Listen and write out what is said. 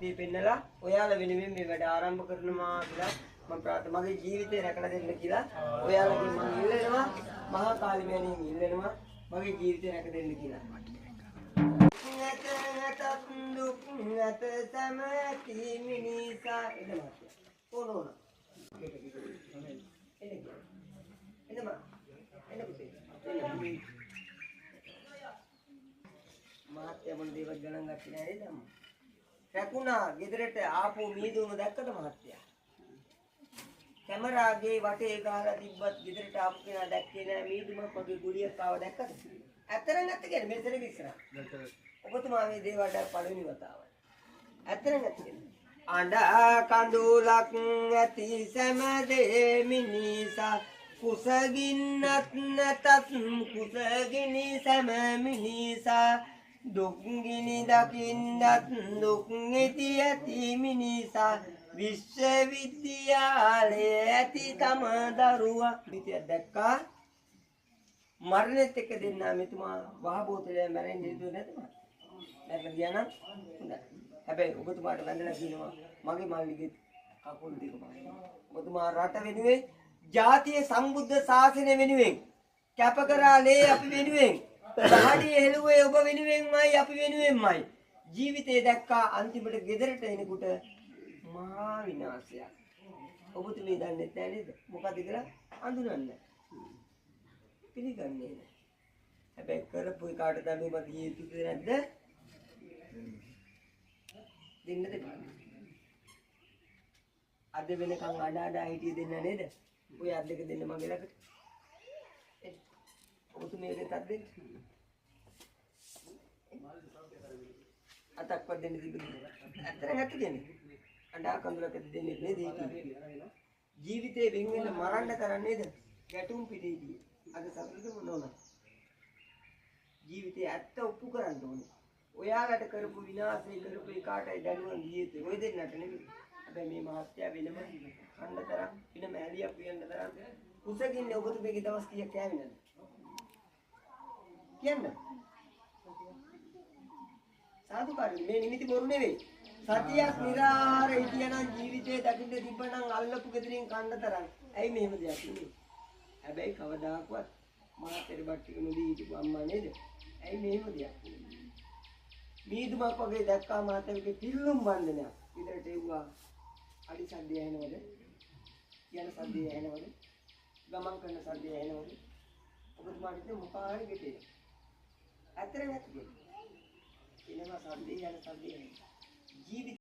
ශක්තිය පෙන්නලා ඔයාලා වෙනුවෙන් මේ වැඩ ආරම්භ කරනවා කියලා මම ප්‍රාර්ථනා මගේ ජීවිතේ රැකලා දෙන්න කියලා ඔයාලගෙන් මම ඉල්ලනවා මහා කාලිමෑණියෙන් ඉල්ලනවා මගේ ජීවිතේ රැක දෙන්න කියලා. නැත දුක් නැත සමති මිනිසා එදම ඕනෝන එදම මහත්ය මොන දේවත් ගණන් ගත්තේ නැහැ නේද අම්මා? රැකුණා ගෙදරට ආපු මීදුණු දැක්කද මහත්තයා? කැමරාගේ වටේ ගහලා තිබ්බත් ගෙදරට ආපු කෙනා දැක්කේ නැහැ මීදුමක් වගේ ගුලියක් ආව දැක්කද? ඇත්තටම නැත්te කියන්නේ මෙතන ඉස්සරහ. ඔබතුමා මේ දේවල්ට පළවෙනි වතාවයි. ඇත්තටම නැත්te කියන්නේ. අඬ කඳුලක් ඇති සෑමදේ මිනිසා කුසගින්නත් නැතත් කුසගිනි සෑම මිනිසා දුක්ගිනි දකින්නත් දුක් ඇති ඇති මිනිසා විශ්වවිද්‍යාලයේ ඇති තම දරුවා විදිය දැක්කා මරණෙත් එක්ක දෙන්නා මෙතුමා වහ බෝතලේ මැරෙන්න හිතුවේ නැතම මැරෙන්න ගියා නම් හොඳයි හැබැයි ඔබතුමාට වැඳලා කියනවා මගේ මල්ලිගේ කකුල් දෙක පායි ඔබතුමා රට වෙනුවෙන් ජාතිය සම්බුද්ධ ශාසනය වෙනුවෙන් කැප කරාලේ අපි වෙනුවෙන් දහඩිය හෙළුවේ ඔබ වෙනුවෙන්මයි අපි වෙනුවෙන්මයි ජීවිතේ දැක්කා අන්තිමට ගෙදරට එනකොට මහා විනාශයක් ඔබතුමී දන්නේ නැහැ නේද මොකද කියලා අඳුනන්නේ පිළිගන්නේ නැහැ හැබැයි කරපු කාට දඬුවම දී යුතුද නැද්ද දෙන්න දෙපා අද වෙනකන් අඬා හිටියේ දෙන්න නේද ඔය අත් දෙක දෙන්න මගේ ළඟට ඔබතුමීගේ තත් දෙන්න අතක්වත් දෙන්න තිබුණේ ඇත්තට නැති කියන්නේ අඬා කඳුලක දෙන්නේ නේද ජීවිතේ වෙන් වෙන මරන්න කරන්නේද ගැටුම් පිටේදී අද සතුටුම නොන ජීවිතේ ඇත්ත ඔප්පු කරන්න ඕනේ ඔයාලට කරපු විනාශය කරපු කාටයි දඬුවම් දීයේ ඔය දෙන්නට නෙමෙයි හැබැයි මේ මහත්ය වෙනම කණ්ඩතරම් වෙනම ඇලියක් වියන්න තරම් කුසගින්නේ ඔබතුමීගේ දවස් කීයක් කෑවිනද කියන්න සාදුකාරී මේ නිමිති බොරු නෙවෙයි සතියක් නිරාර හිටියනම් ජීවිතේ දකින්න තිබ්බනම් අල්ලපු ගෙදරින් කන්න තරම් ඇයි මෙහෙම දෙයක් නෙමෙයි හැබැයි කවදාකවත් මාතර බට්ටික නොදී හිටපු අම්මා නේද ඇයි මෙහෙම දෙයක් මීදුමක් වගේ දැක්කා මාතරගේ පිල්ලුම් බන්ධනයක් විතරට එව්වා අඩි සද්දය ඇහෙනවද කියන සද්දය ඇහෙනවද ගමන් කරන සද්දය ඇහෙනවද ඔබතුමාට මොකාරි ගෙටේ ඇත්තට නැති එනවා සද්දේ යන සද්දේ ජීවිත